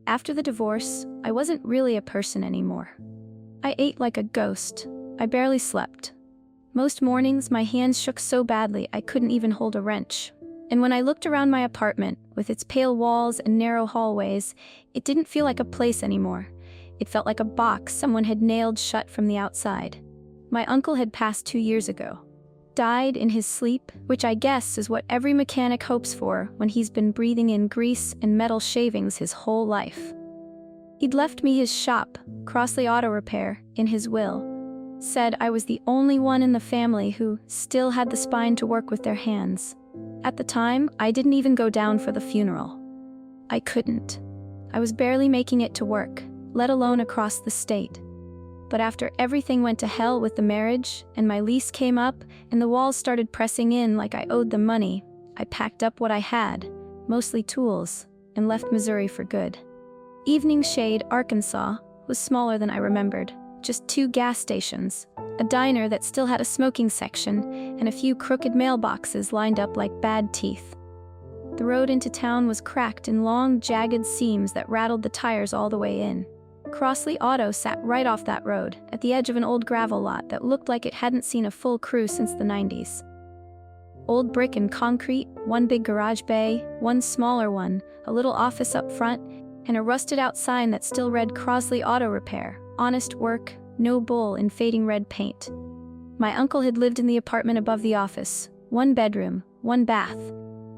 After the divorce, I wasn't really a person anymore. I ate like a ghost. I barely slept. Most mornings, my hands shook so badly I couldn't even hold a wrench. And when I looked around my apartment, with its pale walls and narrow hallways, it didn't feel like a place anymore. It felt like a box someone had nailed shut from the outside. My uncle had passed 2 years ago. Died in his sleep, which I guess is what every mechanic hopes for when he's been breathing in grease and metal shavings his whole life. He'd left me his shop, Crossley Auto Repair, in his will. Said I was the only one in the family who still had the spine to work with their hands. At the time, I didn't even go down for the funeral. I couldn't. I was barely making it to work, let alone across the state. But after everything went to hell with the marriage, and my lease came up, and the walls started pressing in like I owed them money, I packed up what I had, mostly tools, and left Missouri for good. Evening Shade, Arkansas, was smaller than I remembered. Just 2 gas stations, a diner that still had a smoking section, and a few crooked mailboxes lined up like bad teeth. The road into town was cracked in long, jagged seams that rattled the tires all the way in. Crossley Auto sat right off that road, at the edge of an old gravel lot that looked like it hadn't seen a full crew since the 90s. Old brick and concrete, 1 big garage bay, 1 smaller one, a little office up front, and a rusted-out sign that still read Crossley Auto Repair, honest work, no bull in fading red paint. My uncle had lived in the apartment above the office, 1 bedroom, 1 bath.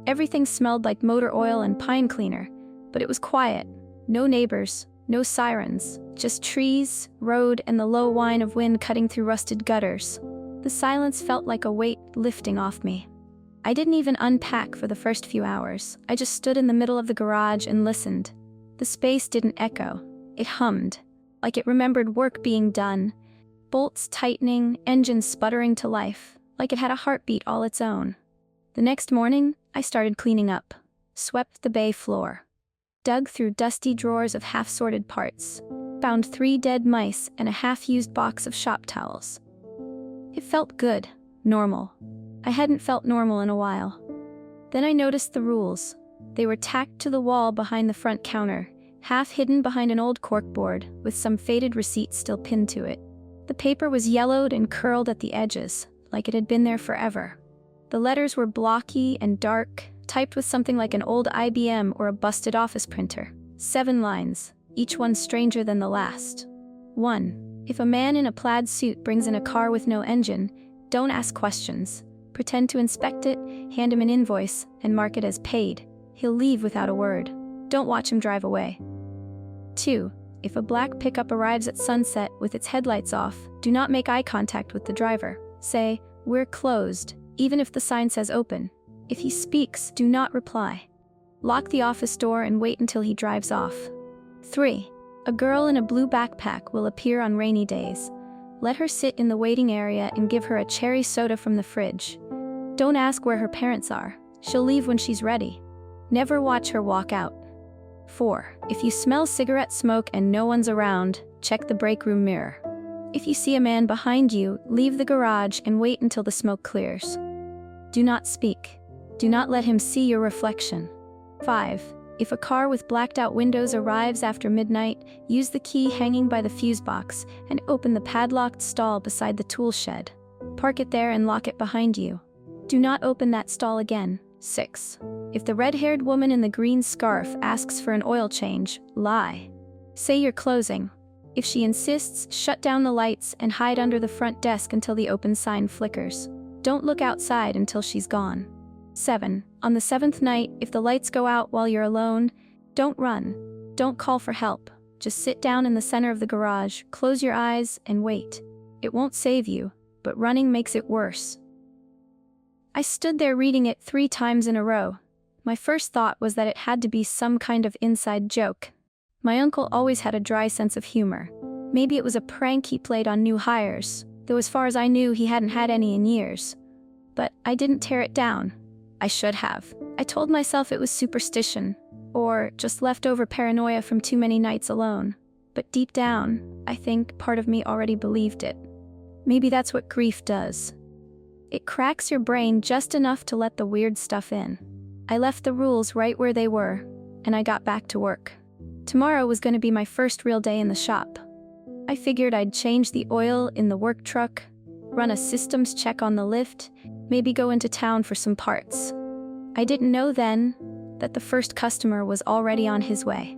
Everything smelled like motor oil and pine cleaner, but it was quiet. No neighbors, no sirens, just trees, road, and the low whine of wind cutting through rusted gutters. The silence felt like a weight lifting off me. I didn't even unpack for the first few hours. I just stood in the middle of the garage and listened. The space didn't echo. It hummed, like it remembered work being done. Bolts tightening, engines sputtering to life, like it had a heartbeat all its own. The next morning, I started cleaning up. Swept the bay floor. Dug through dusty drawers of half-sorted parts. Found 3 dead mice and a half-used box of shop towels. It felt good, normal. I hadn't felt normal in a while. Then I noticed the rules. They were tacked to the wall behind the front counter, half hidden behind an old corkboard, with some faded receipts still pinned to it. The paper was yellowed and curled at the edges, like it had been there forever. The letters were blocky and dark, typed with something like an old IBM or a busted office printer. 7 lines, each one stranger than the last. 1. If a man in a plaid suit brings in a car with no engine, don't ask questions. Pretend to inspect it, hand him an invoice, and mark it as paid. He'll leave without a word. Don't watch him drive away. 2. If a black pickup arrives at sunset with its headlights off, do not make eye contact with the driver. Say, "We're closed," even if the sign says open. If he speaks, do not reply. Lock the office door and wait until he drives off. 3. A girl in a blue backpack will appear on rainy days. Let her sit in the waiting area and give her a cherry soda from the fridge. Don't ask where her parents are. She'll leave when she's ready. Never watch her walk out. 4. If you smell cigarette smoke and no one's around, check the break room mirror. If you see a man behind you, leave the garage and wait until the smoke clears. Do not speak. Do not let him see your reflection. 5. If a car with blacked-out windows arrives after midnight, use the key hanging by the fuse box and open the padlocked stall beside the tool shed. Park it there and lock it behind you. Do not open that stall again. 6. If the red-haired woman in the green scarf asks for an oil change, lie. Say you're closing. If she insists, shut down the lights and hide under the front desk until the open sign flickers. Don't look outside until she's gone. 7. On the 7th night, if the lights go out while you're alone, don't run. Don't call for help. Just sit down in the center of the garage, close your eyes, and wait. It won't save you, but running makes it worse. I stood there reading it 3 times in a row. My first thought was that it had to be some kind of inside joke. My uncle always had a dry sense of humor. Maybe it was a prank he played on new hires, though as far as I knew he hadn't had any in years. But I didn't tear it down. I should have. I told myself it was superstition, or just leftover paranoia from too many nights alone. But deep down, I think part of me already believed it. Maybe that's what grief does. It cracks your brain just enough to let the weird stuff in. I left the rules right where they were, and I got back to work. Tomorrow was going to be my first real day in the shop. I figured I'd change the oil in the work truck, run a systems check on the lift, maybe go into town for some parts. I didn't know then that the first customer was already on his way.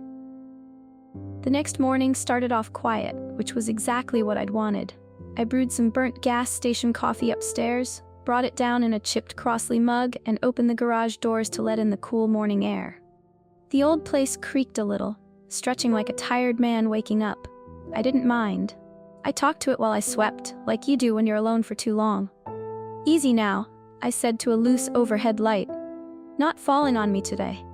The next morning started off quiet, which was exactly what I'd wanted. I brewed some burnt gas station coffee upstairs, brought it down in a chipped Crossley mug, and opened the garage doors to let in the cool morning air. The old place creaked a little, stretching like a tired man waking up. I didn't mind. I talked to it while I swept, like you do when you're alone for too long. "Easy now," I said to a loose overhead light. "Not falling on me today."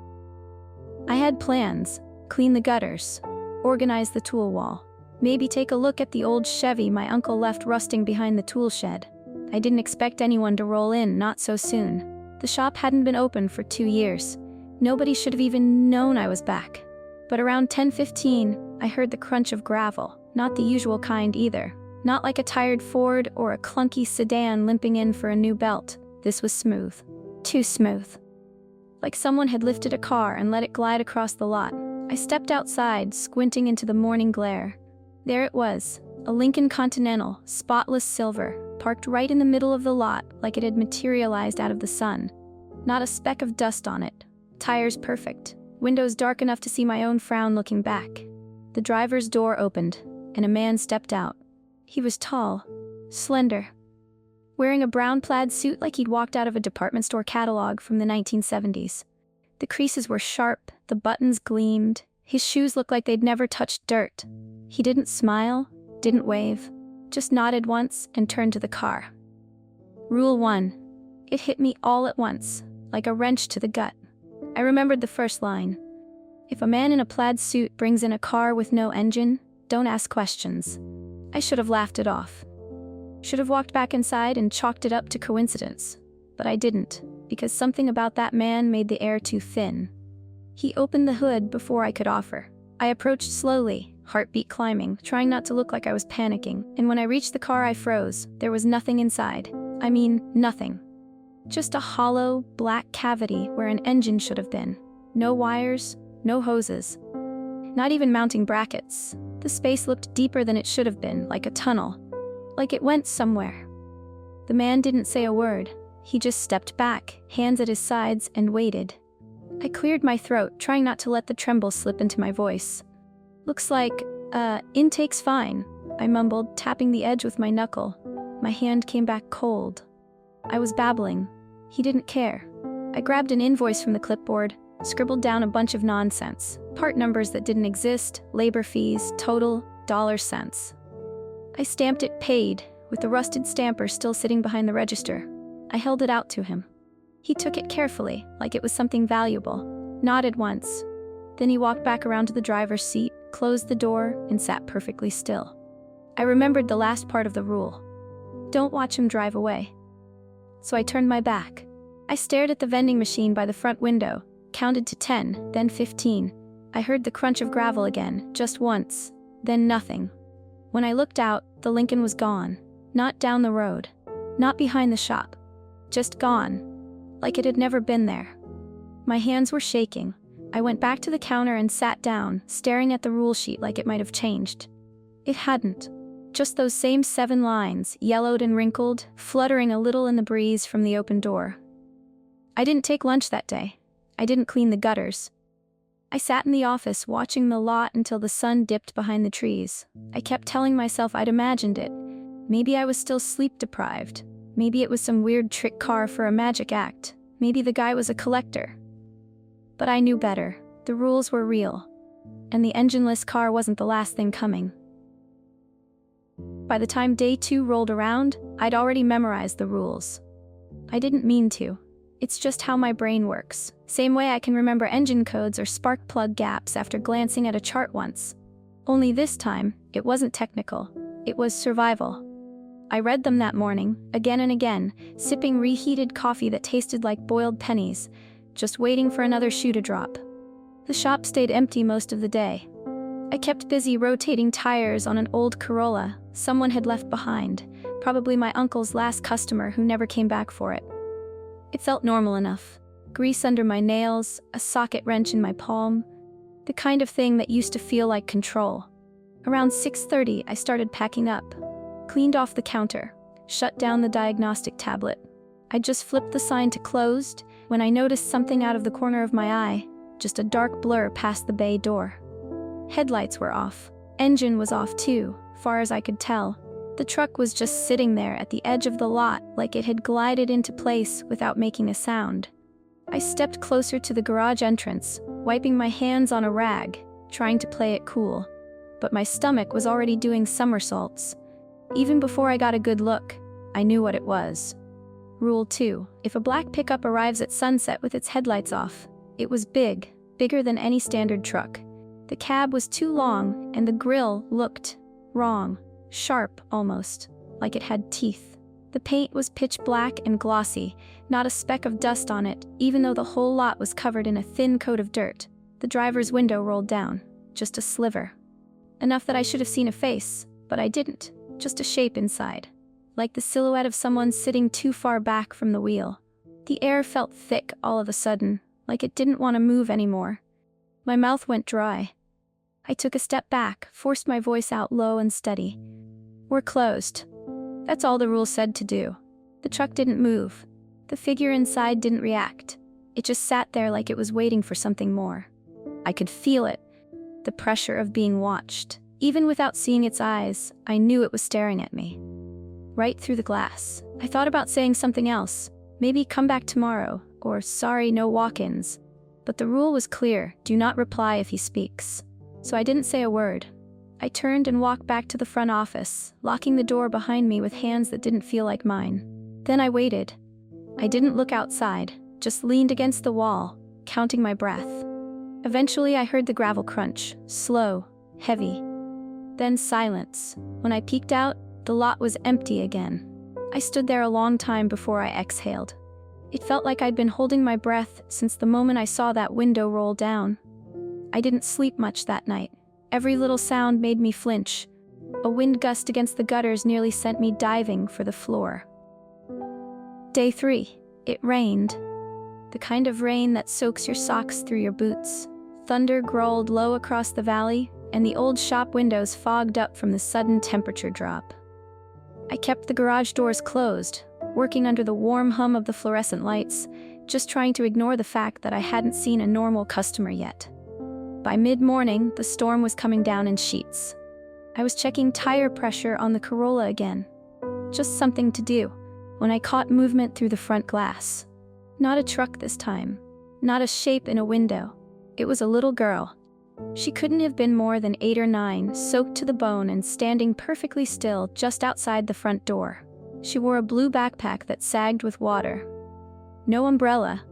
I had plans: clean the gutters, organize the tool wall, maybe take a look at the old Chevy my uncle left rusting behind the tool shed. I didn't expect anyone to roll in, not so soon. The shop hadn't been open for 2 years. Nobody should have even known I was back. But around 10:15, I heard the crunch of gravel, not the usual kind either. Not like a tired Ford or a clunky sedan limping in for a new belt. This was smooth. Too smooth. Like someone had lifted a car and let it glide across the lot. I stepped outside, squinting into the morning glare. There it was, a Lincoln Continental, spotless silver, parked right in the middle of the lot like it had materialized out of the sun. Not a speck of dust on it. Tires perfect. Windows dark enough to see my own frown looking back. The driver's door opened, and a man stepped out. He was tall, slender, wearing a brown plaid suit like he'd walked out of a department store catalog from the 1970s. The creases were sharp, the buttons gleamed, his shoes looked like they'd never touched dirt. He didn't smile, didn't wave, just nodded once and turned to the car. Rule 1. It hit me all at once, like a wrench to the gut. I remembered the first line. If a man in a plaid suit brings in a car with no engine, don't ask questions. I should have laughed it off. Should have walked back inside and chalked it up to coincidence. But I didn't, because something about that man made the air too thin. He opened the hood before I could offer. I approached slowly, heartbeat climbing, trying not to look like I was panicking, and when I reached the car I froze. There was nothing inside. I mean, nothing. Just a hollow, black cavity where an engine should have been. No wires, no hoses. Not even mounting brackets. The space looked deeper than it should have been, like a tunnel. Like it went somewhere. The man didn't say a word. He just stepped back, hands at his sides, and waited. I cleared my throat, trying not to let the tremble slip into my voice. "Looks like, intake's fine," I mumbled, tapping the edge with my knuckle. My hand came back cold. I was babbling. He didn't care. I grabbed an invoice from the clipboard, scribbled down a bunch of nonsense. Part numbers that didn't exist, labor fees, total, $cents. I stamped it paid, with the rusted stamper still sitting behind the register. I held it out to him. He took it carefully, like it was something valuable, nodded once. Then he walked back around to the driver's seat, closed the door, and sat perfectly still. I remembered the last part of the rule. Don't watch him drive away. So I turned my back. I stared at the vending machine by the front window, counted to 10, then 15. I heard the crunch of gravel again, just once, then nothing. When I looked out, the Lincoln was gone. Not down the road. Not behind the shop. Just gone. Like it had never been there. My hands were shaking. I went back to the counter and sat down, staring at the rule sheet like it might have changed. It hadn't. Just those same 7 lines, yellowed and wrinkled, fluttering a little in the breeze from the open door. I didn't take lunch that day. I didn't clean the gutters. I sat in the office watching the lot until the sun dipped behind the trees. I kept telling myself I'd imagined it. Maybe I was still sleep-deprived. Maybe it was some weird trick car for a magic act. Maybe the guy was a collector. But I knew better. The rules were real. And the engineless car wasn't the last thing coming. By the time day 2 rolled around, I'd already memorized the rules. I didn't mean to. It's just how my brain works. Same way I can remember engine codes or spark plug gaps after glancing at a chart once. Only this time, it wasn't technical. It was survival. I read them that morning, again and again, sipping reheated coffee that tasted like boiled pennies, just waiting for another shoe to drop. The shop stayed empty most of the day. I kept busy rotating tires on an old Corolla someone had left behind, probably my uncle's last customer who never came back for it. It felt normal enough. Grease under my nails, a socket wrench in my palm. The kind of thing that used to feel like control. Around 6:30, I started packing up. Cleaned off the counter. Shut down the diagnostic tablet. I just flipped the sign to closed when I noticed something out of the corner of my eye. Just a dark blur past the bay door. Headlights were off. Engine was off too, far as I could tell. The truck was just sitting there at the edge of the lot like it had glided into place without making a sound. I stepped closer to the garage entrance, wiping my hands on a rag, trying to play it cool. But my stomach was already doing somersaults. Even before I got a good look, I knew what it was. Rule 2. If a black pickup arrives at sunset with its headlights off, it was big, bigger than any standard truck. The cab was too long, and the grille looked wrong, sharp almost, like it had teeth. The paint was pitch black and glossy, not a speck of dust on it, even though the whole lot was covered in a thin coat of dirt. The driver's window rolled down, just a sliver. Enough that I should have seen a face, but I didn't, just a shape inside. Like the silhouette of someone sitting too far back from the wheel. The air felt thick all of a sudden, like it didn't want to move anymore. My mouth went dry. I took a step back, forced my voice out low and steady. "We're closed." That's all the rule said to do. The truck didn't move. The figure inside didn't react. It just sat there like it was waiting for something more. I could feel it, the pressure of being watched. Even without seeing its eyes, I knew it was staring at me. Right through the glass. I thought about saying something else. Maybe come back tomorrow, or sorry, no walk-ins. But the rule was clear, do not reply if he speaks. So I didn't say a word. I turned and walked back to the front office, locking the door behind me with hands that didn't feel like mine. Then I waited. I didn't look outside, just leaned against the wall, counting my breath. Eventually I heard the gravel crunch, slow, heavy. Then silence. When I peeked out, the lot was empty again. I stood there a long time before I exhaled. It felt like I'd been holding my breath since the moment I saw that window roll down. I didn't sleep much that night. Every little sound made me flinch. A wind gust against the gutters nearly sent me diving for the floor. Day 3. It rained. The kind of rain that soaks your socks through your boots. Thunder growled low across the valley, and the old shop windows fogged up from the sudden temperature drop. I kept the garage doors closed, working under the warm hum of the fluorescent lights, just trying to ignore the fact that I hadn't seen a normal customer yet. By mid-morning, the storm was coming down in sheets. I was checking tire pressure on the Corolla again. Just something to do, when I caught movement through the front glass. Not a truck this time. Not a shape in a window. It was a little girl. She couldn't have been more than 8 or 9, soaked to the bone and standing perfectly still just outside the front door. She wore a blue backpack that sagged with water. No umbrella,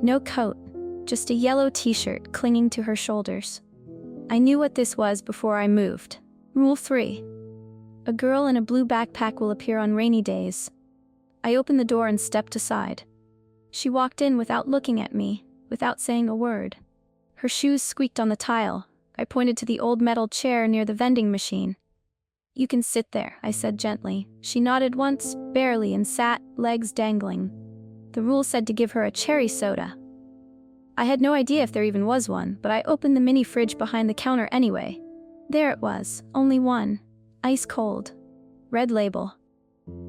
no coat, just a yellow t-shirt clinging to her shoulders. I knew what this was before I moved. Rule 3. A girl in a blue backpack will appear on rainy days. I opened the door and stepped aside. She walked in without looking at me, without saying a word. Her shoes squeaked on the tile. I pointed to the old metal chair near the vending machine. "You can sit there," I said gently. She nodded once, barely, and sat, legs dangling. The rule said to give her a cherry soda. I had no idea if there even was one, but I opened the mini fridge behind the counter anyway. There it was, only one. Ice cold. Red label.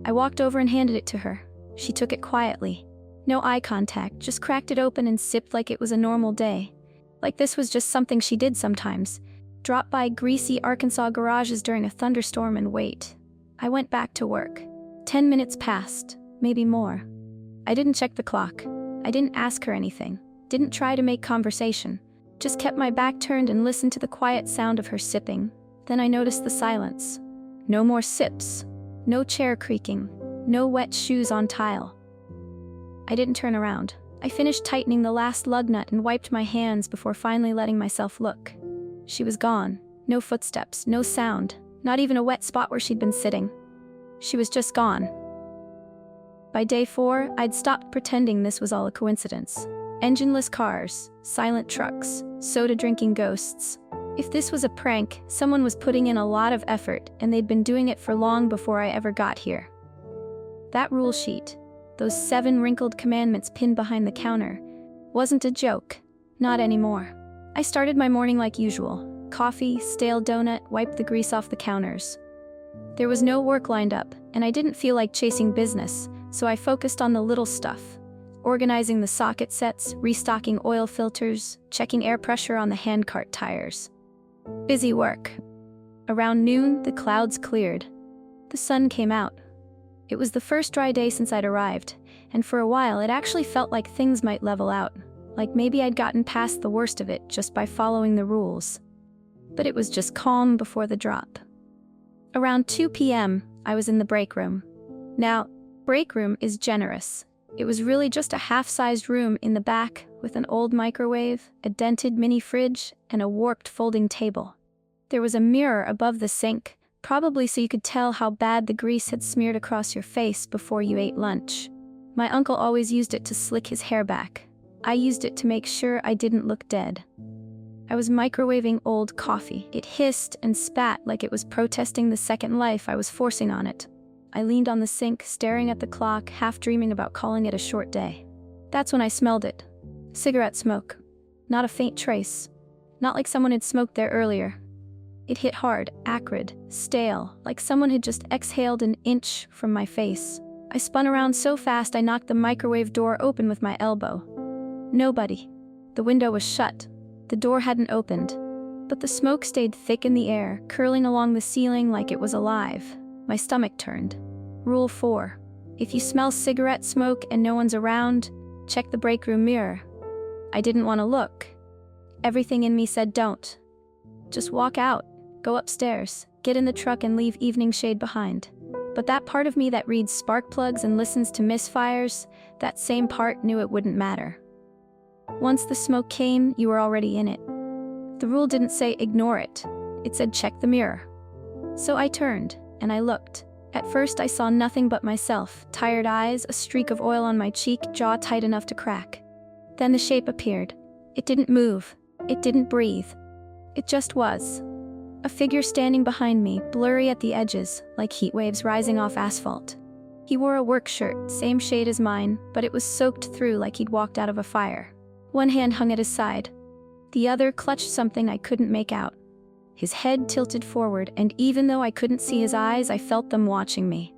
I walked over and handed it to her. She took it quietly. No eye contact, just cracked it open and sipped like it was a normal day. Like this was just something she did sometimes. Drop by greasy Arkansas garages during a thunderstorm and wait. I went back to work. 10 minutes passed, maybe more. I didn't check the clock. I didn't ask her anything. Didn't try to make conversation. Just kept my back turned and listened to the quiet sound of her sipping. Then I noticed the silence. No more sips. No chair creaking. No wet shoes on tile. I didn't turn around. I finished tightening the last lug nut and wiped my hands before finally letting myself look. She was gone. No footsteps, no sound, not even a wet spot where she'd been sitting. She was just gone. By day 4, I'd stopped pretending this was all a coincidence. Engineless cars, silent trucks, soda-drinking ghosts. If this was a prank, someone was putting in a lot of effort, and they'd been doing it for long before I ever got here. That rule sheet, those 7 wrinkled commandments pinned behind the counter, wasn't a joke. Not anymore. I started my morning like usual. Coffee, stale donut, wiped the grease off the counters. There was no work lined up, and I didn't feel like chasing business, so I focused on the little stuff. Organizing the socket sets, restocking oil filters, checking air pressure on the handcart tires. Busy work. Around noon, the clouds cleared. The sun came out. It was the first dry day since I'd arrived, and for a while it actually felt like things might level out, like maybe I'd gotten past the worst of it just by following the rules. But it was just calm before the drop. Around 2 p.m., I was in the break room. Now, break room is generous. It was really just a half-sized room in the back with an old microwave, a dented mini fridge, and a warped folding table. There was a mirror above the sink, probably so you could tell how bad the grease had smeared across your face before you ate lunch. My uncle always used it to slick his hair back. I used it to make sure I didn't look dead. I was microwaving old coffee. It hissed and spat like it was protesting the second life I was forcing on it. I leaned on the sink, staring at the clock, half dreaming about calling it a short day. That's when I smelled it. Cigarette smoke. Not a faint trace. Not like someone had smoked there earlier. It hit hard, acrid, stale, like someone had just exhaled an inch from my face. I spun around so fast I knocked the microwave door open with my elbow. Nobody. The window was shut. The door hadn't opened. But the smoke stayed thick in the air, curling along the ceiling like it was alive. My stomach turned. Rule 4. If you smell cigarette smoke and no one's around, check the break room mirror. I didn't want to look. Everything in me said don't. Just walk out, go upstairs, get in the truck and leave evening shade behind. But that part of me that reads spark plugs and listens to misfires, that same part knew it wouldn't matter. Once the smoke came, you were already in it. The rule didn't say ignore it. It said check the mirror. So I turned, and I looked. At first I saw nothing but myself, tired eyes, a streak of oil on my cheek, jaw tight enough to crack. Then the shape appeared. It didn't move. It didn't breathe. It just was. A figure standing behind me, blurry at the edges, like heat waves rising off asphalt. He wore a work shirt, same shade as mine, but it was soaked through like he'd walked out of a fire. One hand hung at his side. The other clutched something I couldn't make out. His head tilted forward, and even though I couldn't see his eyes, I felt them watching me.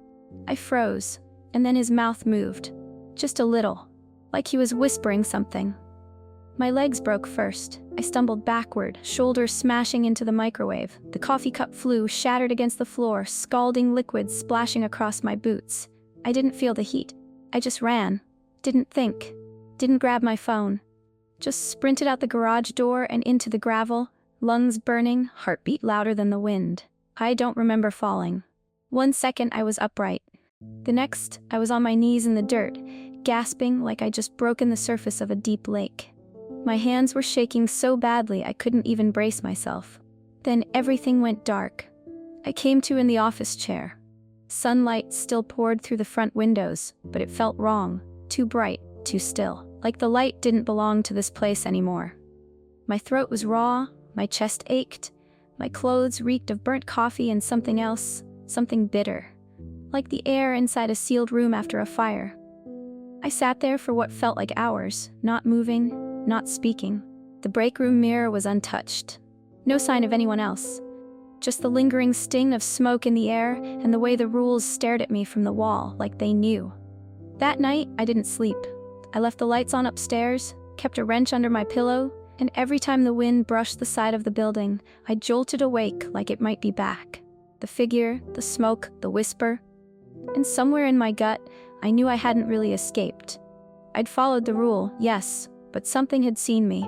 I froze, and then his mouth moved. Just a little, like he was whispering something. My legs broke first. I stumbled backward, shoulders smashing into the microwave. The coffee cup flew, shattered against the floor, scalding liquid splashing across my boots. I didn't feel the heat. I just ran. Didn't think. Didn't grab my phone. Just sprinted out the garage door and into the gravel, lungs burning, heartbeat louder than the wind. I don't remember falling. 1 second I was upright. The next, I was on my knees in the dirt, gasping like I'd just broken the surface of a deep lake. My hands were shaking so badly I couldn't even brace myself. Then everything went dark. I came to in the office chair. Sunlight still poured through the front windows, but it felt wrong, too bright, too still. Like the light didn't belong to this place anymore. My throat was raw, my chest ached, my clothes reeked of burnt coffee and something else, something bitter. Like the air inside a sealed room after a fire. I sat there for what felt like hours, not moving, not speaking. The break room mirror was untouched. No sign of anyone else. Just the lingering sting of smoke in the air and the way the rules stared at me from the wall like they knew. That night, I didn't sleep. I left the lights on upstairs, kept a wrench under my pillow, and every time the wind brushed the side of the building, I jolted awake like it might be back. The figure, the smoke, the whisper. And somewhere in my gut, I knew I hadn't really escaped. I'd followed the rule, yes, but something had seen me,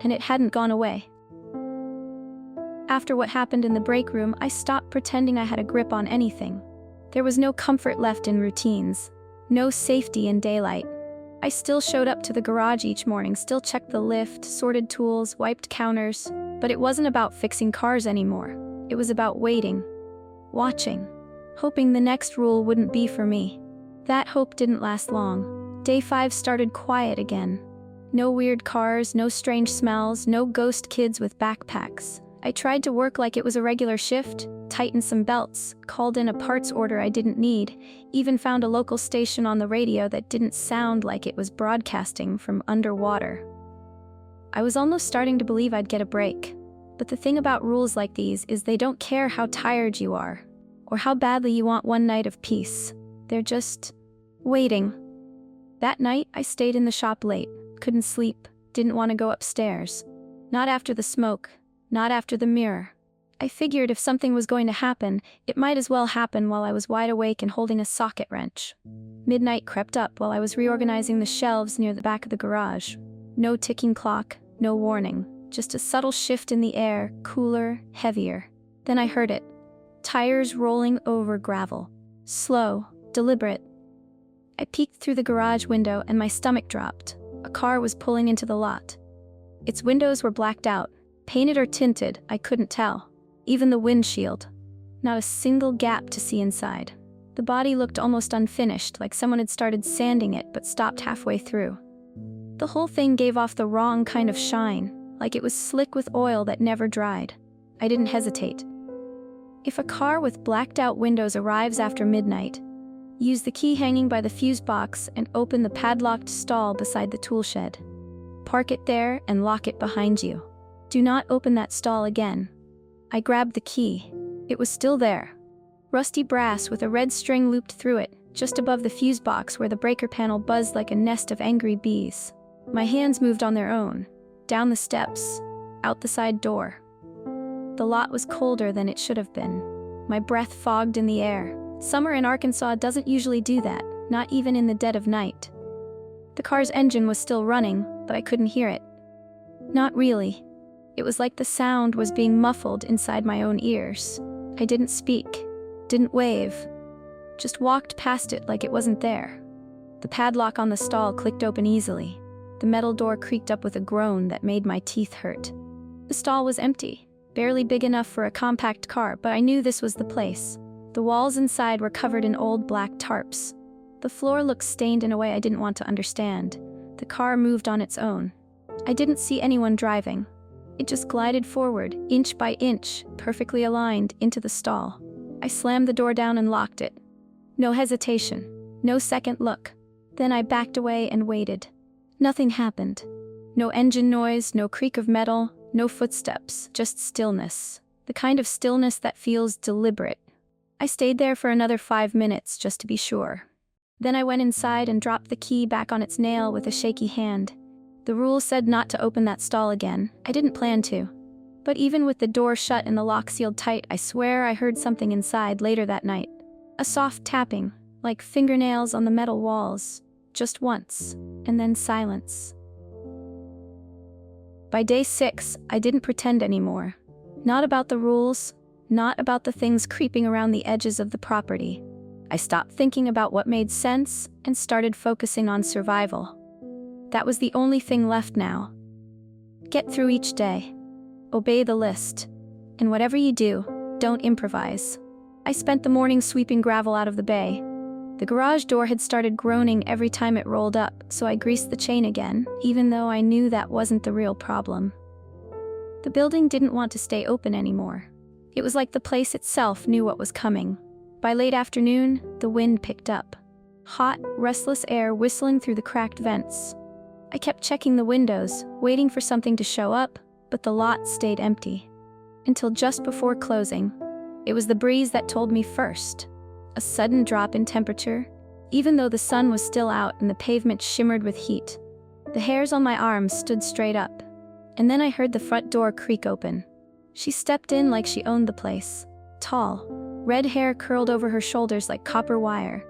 and it hadn't gone away. After what happened in the break room, I stopped pretending I had a grip on anything. There was no comfort left in routines, no safety in daylight. I still showed up to the garage each morning, still checked the lift, sorted tools, wiped counters, but it wasn't about fixing cars anymore. It was about waiting, watching, hoping the next rule wouldn't be for me. That hope didn't last long. Day 5 started quiet again. No weird cars, no strange smells, no ghost kids with backpacks. I tried to work like it was a regular shift, tightened some belts, called in a parts order I didn't need, even found a local station on the radio that didn't sound like it was broadcasting from underwater. I was almost starting to believe I'd get a break. But the thing about rules like these is they don't care how tired you are, or how badly you want one night of peace. They're just waiting. That night, I stayed in the shop late, couldn't sleep, didn't want to go upstairs. Not after the smoke, not after the mirror. I figured if something was going to happen, it might as well happen while I was wide awake and holding a socket wrench. Midnight crept up while I was reorganizing the shelves near the back of the garage. No ticking clock, no warning, just a subtle shift in the air, cooler, heavier. Then I heard it. Tires rolling over gravel. Slow, deliberate. I peeked through the garage window and my stomach dropped. A car was pulling into the lot. Its windows were blacked out. Painted or tinted, I couldn't tell. Even the windshield. Not a single gap to see inside. The body looked almost unfinished, like someone had started sanding it but stopped halfway through. The whole thing gave off the wrong kind of shine, like it was slick with oil that never dried. I didn't hesitate. If a car with blacked out windows arrives after midnight, use the key hanging by the fuse box and open the padlocked stall beside the tool shed. Park it there and lock it behind you. Do not open that stall again. I grabbed the key. It was still there. Rusty brass with a red string looped through it, just above the fuse box where the breaker panel buzzed like a nest of angry bees. My hands moved on their own, down the steps, out the side door. The lot was colder than it should have been. My breath fogged in the air. Summer in Arkansas doesn't usually do that, not even in the dead of night. The car's engine was still running, but I couldn't hear it. Not really. It was like the sound was being muffled inside my own ears. I didn't speak, didn't wave, just walked past it like it wasn't there. The padlock on the stall clicked open easily. The metal door creaked up with a groan that made my teeth hurt. The stall was empty, barely big enough for a compact car, but I knew this was the place. The walls inside were covered in old black tarps. The floor looked stained in a way I didn't want to understand. The car moved on its own. I didn't see anyone driving. It just glided forward, inch by inch, perfectly aligned, into the stall. I slammed the door down and locked it. No hesitation, no second look. Then I backed away and waited. Nothing happened. No engine noise, no creak of metal, no footsteps, just stillness. The kind of stillness that feels deliberate. I stayed there for another 5 minutes just to be sure. Then I went inside and dropped the key back on its nail with a shaky hand. The rule said not to open that stall again. I didn't plan to. But even with the door shut and the lock sealed tight, I swear I heard something inside later that night. A soft tapping, like fingernails on the metal walls. Just once, and then silence. By day 6, I didn't pretend anymore. Not about the rules, not about the things creeping around the edges of the property. I stopped thinking about what made sense and started focusing on survival. That was the only thing left now. Get through each day. Obey the list. And whatever you do, don't improvise. I spent the morning sweeping gravel out of the bay. The garage door had started groaning every time it rolled up, so I greased the chain again, even though I knew that wasn't the real problem. The building didn't want to stay open anymore. It was like the place itself knew what was coming. By late afternoon, the wind picked up. Hot, restless air whistling through the cracked vents. I kept checking the windows, waiting for something to show up, but the lot stayed empty. Until just before closing. It was the breeze that told me first. A sudden drop in temperature, even though the sun was still out and the pavement shimmered with heat. The hairs on my arms stood straight up. And then I heard the front door creak open. She stepped in like she owned the place. Tall, red hair curled over her shoulders like copper wire.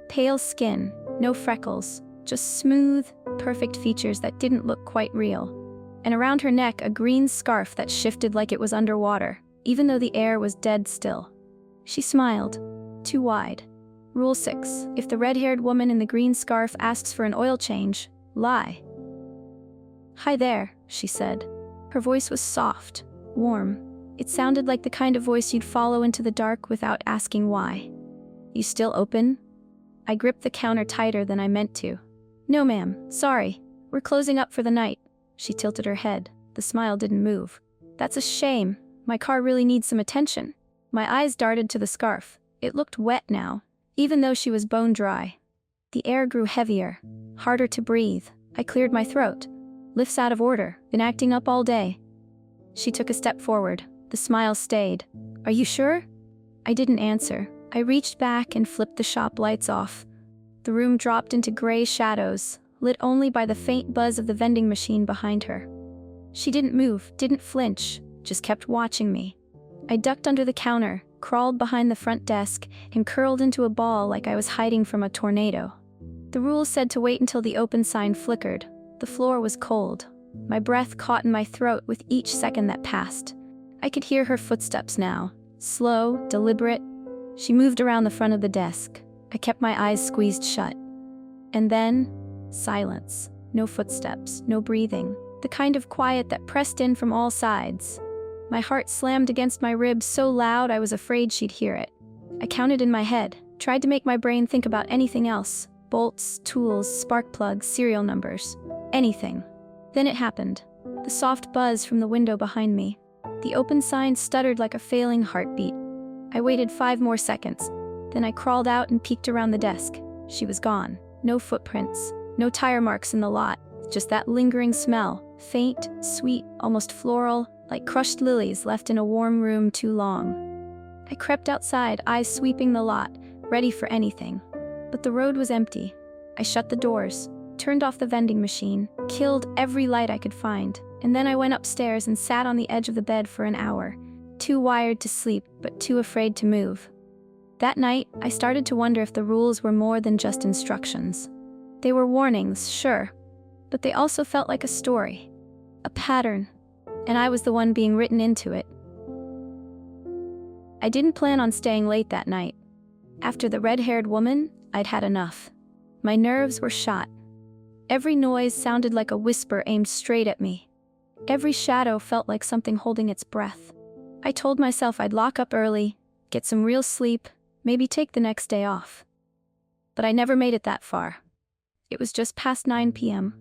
Pale skin, no freckles, just smooth, perfect features that didn't look quite real. And around her neck, a green scarf that shifted like it was underwater, even though the air was dead still. She smiled. Too wide. Rule 6. If the red-haired woman in the green scarf asks for an oil change, lie. "Hi there," she said. Her voice was soft, warm. It sounded like the kind of voice you'd follow into the dark without asking why. "You still open?" I gripped the counter tighter than I meant to. "No, ma'am. Sorry. We're closing up for the night." She tilted her head. The smile didn't move. "That's a shame. My car really needs some attention." My eyes darted to the scarf. It looked wet now, even though she was bone dry. The air grew heavier, harder to breathe. I cleared my throat. Lift's out of order. Been acting up all day." She took a step forward. The smile stayed. "Are you sure?" I didn't answer. I reached back and flipped the shop lights off. The room dropped into gray shadows, lit only by the faint buzz of the vending machine behind her. She didn't move, didn't flinch, just kept watching me. I ducked under the counter, crawled behind the front desk, and curled into a ball like I was hiding from a tornado. The rules said to wait until the open sign flickered. The floor was cold. My breath caught in my throat with each second that passed. I could hear her footsteps now, slow, deliberate. She moved around the front of the desk. I kept my eyes squeezed shut. And then, silence. No footsteps, no breathing. The kind of quiet that pressed in from all sides. My heart slammed against my ribs so loud I was afraid she'd hear it. I counted in my head, tried to make my brain think about anything else. Bolts, tools, spark plugs, serial numbers. Anything. Then it happened. The soft buzz from the window behind me. The open sign stuttered like a failing heartbeat. I waited 5 more seconds. Then I crawled out and peeked around the desk. She was gone. No footprints. No tire marks in the lot. Just that lingering smell. Faint, sweet, almost floral, like crushed lilies left in a warm room too long. I crept outside, eyes sweeping the lot, ready for anything. But the road was empty. I shut the doors, turned off the vending machine, killed every light I could find, and then I went upstairs and sat on the edge of the bed for an hour, too wired to sleep, but too afraid to move. That night, I started to wonder if the rules were more than just instructions. They were warnings, sure, but they also felt like a story, a pattern, and I was the one being written into it. I didn't plan on staying late that night. After the red-haired woman, I'd had enough. My nerves were shot. Every noise sounded like a whisper aimed straight at me. Every shadow felt like something holding its breath. I told myself I'd lock up early, get some real sleep, maybe take the next day off. But I never made it that far. It was just past 9 p.m.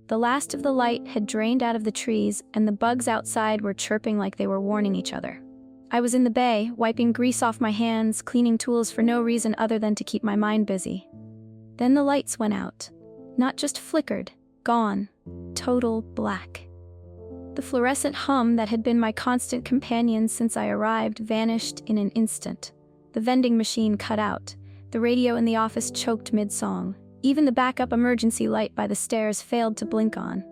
The last of the light had drained out of the trees, and the bugs outside were chirping like they were warning each other. I was in the bay, wiping grease off my hands, cleaning tools for no reason other than to keep my mind busy. Then the lights went out. Not just flickered, gone. Total black. The fluorescent hum that had been my constant companion since I arrived vanished in an instant. The vending machine cut out. The radio in the office choked mid-song. Even the backup emergency light by the stairs failed to blink on.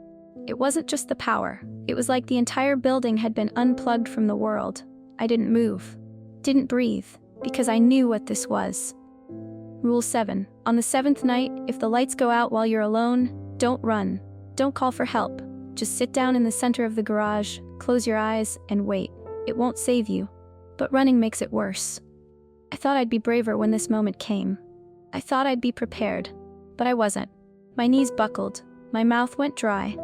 It wasn't just the power. It was like the entire building had been unplugged from the world. I didn't move. Didn't breathe. Because I knew what this was. Rule 7. On the 7th night, if the lights go out while you're alone, don't run. Don't call for help. Just sit down in the center of the garage, close your eyes, and wait. It won't save you. But running makes it worse. I thought I'd be braver when this moment came. I thought I'd be prepared. But I wasn't. My knees buckled. My mouth went dry.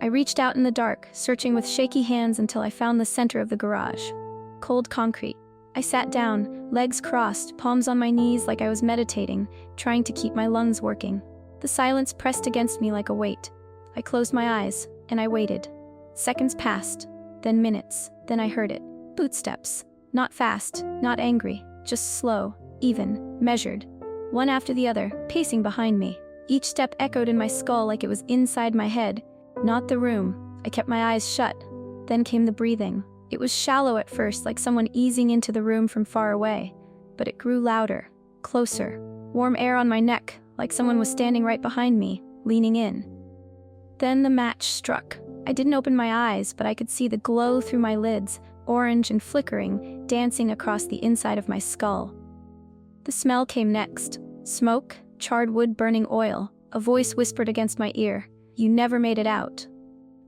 I reached out in the dark, searching with shaky hands until I found the center of the garage. Cold concrete. I sat down, legs crossed, palms on my knees like I was meditating, trying to keep my lungs working. The silence pressed against me like a weight. I closed my eyes, and I waited. Seconds passed, then minutes, then I heard it. Footsteps. Not fast, not angry, just slow, even, measured. One after the other, pacing behind me. Each step echoed in my skull like it was inside my head, not the room. I kept my eyes shut. Then came the breathing. It was shallow at first, like someone easing into the room from far away. But it grew louder, closer. Warm air on my neck, like someone was standing right behind me, leaning in. Then the match struck. I didn't open my eyes, but I could see the glow through my lids, orange and flickering, dancing across the inside of my skull. The smell came next. Smoke, charred wood, burning oil. A voice whispered against my ear, "You never made it out."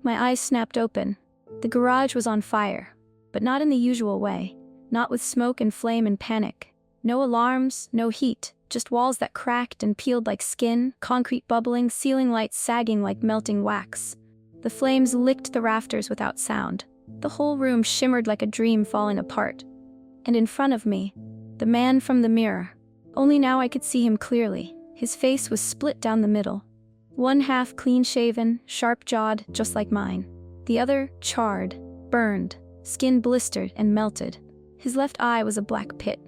My eyes snapped open. The garage was on fire, but not in the usual way. Not with smoke and flame and panic. No alarms, no heat, just walls that cracked and peeled like skin, concrete bubbling, ceiling lights sagging like melting wax. The flames licked the rafters without sound. The whole room shimmered like a dream falling apart. And in front of me, the man from the mirror. Only now I could see him clearly. His face was split down the middle. One half clean-shaven, sharp-jawed, just like mine. The other, charred, burned, skin blistered and melted. His left eye was a black pit.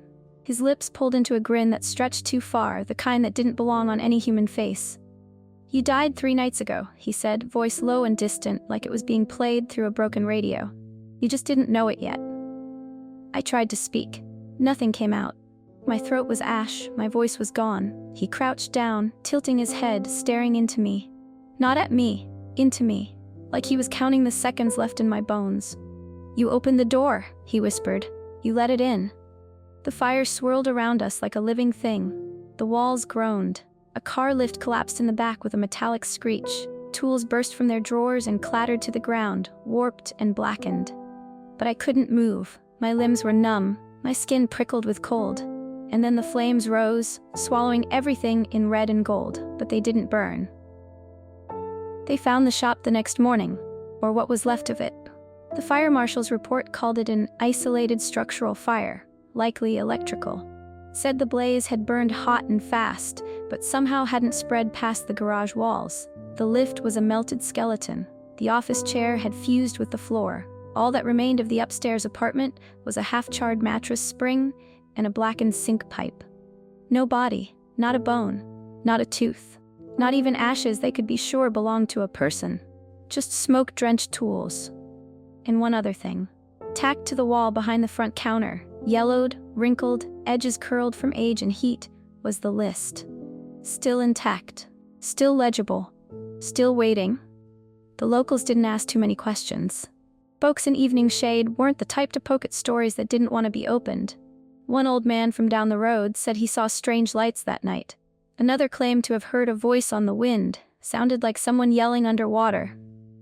His lips pulled into a grin that stretched too far, the kind that didn't belong on any human face. "You died 3 nights ago," he said, voice low and distant, like it was being played through a broken radio. "You just didn't know it yet." I tried to speak. Nothing came out. My throat was ash, my voice was gone. He crouched down, tilting his head, staring into me. Not at me, into me, like he was counting the seconds left in my bones. "You opened the door," he whispered. "You let it in." The fire swirled around us like a living thing. The walls groaned. A car lift collapsed in the back with a metallic screech. Tools burst from their drawers and clattered to the ground, warped and blackened. But I couldn't move. My limbs were numb, my skin prickled with cold. And then the flames rose, swallowing everything in red and gold, but they didn't burn. They found the shop the next morning, or what was left of it. The fire marshal's report called it an isolated structural fire, likely electrical. Said the blaze had burned hot and fast, but somehow hadn't spread past the garage walls. The lift was a melted skeleton. The office chair had fused with the floor. All that remained of the upstairs apartment was a half-charred mattress spring and a blackened sink pipe. No body, not a bone, not a tooth, not even ashes they could be sure belonged to a person. Just smoke-drenched tools. And one other thing. Tacked to the wall behind the front counter, yellowed, wrinkled, edges curled from age and heat, was the list. Still intact, still legible, still waiting. The locals didn't ask too many questions. Folks in Evening Shade weren't the type to poke at stories that didn't want to be opened. One old man from down the road said he saw strange lights that night. Another claimed to have heard a voice on the wind, sounded like someone yelling underwater.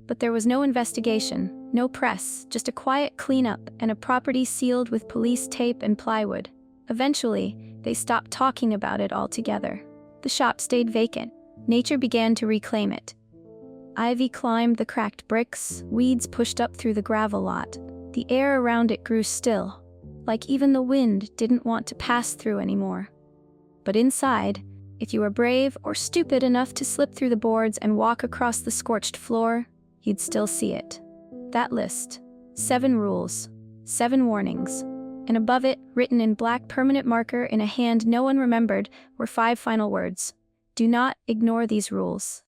But there was no investigation, no press, just a quiet cleanup and a property sealed with police tape and plywood. Eventually, they stopped talking about it altogether. The shop stayed vacant. Nature began to reclaim it. Ivy climbed the cracked bricks, weeds pushed up through the gravel lot. The air around it grew still, like even the wind didn't want to pass through anymore. But inside, if you were brave or stupid enough to slip through the boards and walk across the scorched floor, you'd still see it. That list. 7 rules. 7 warnings. And above it, written in black permanent marker in a hand no one remembered, were 5 final words. Do not ignore these rules.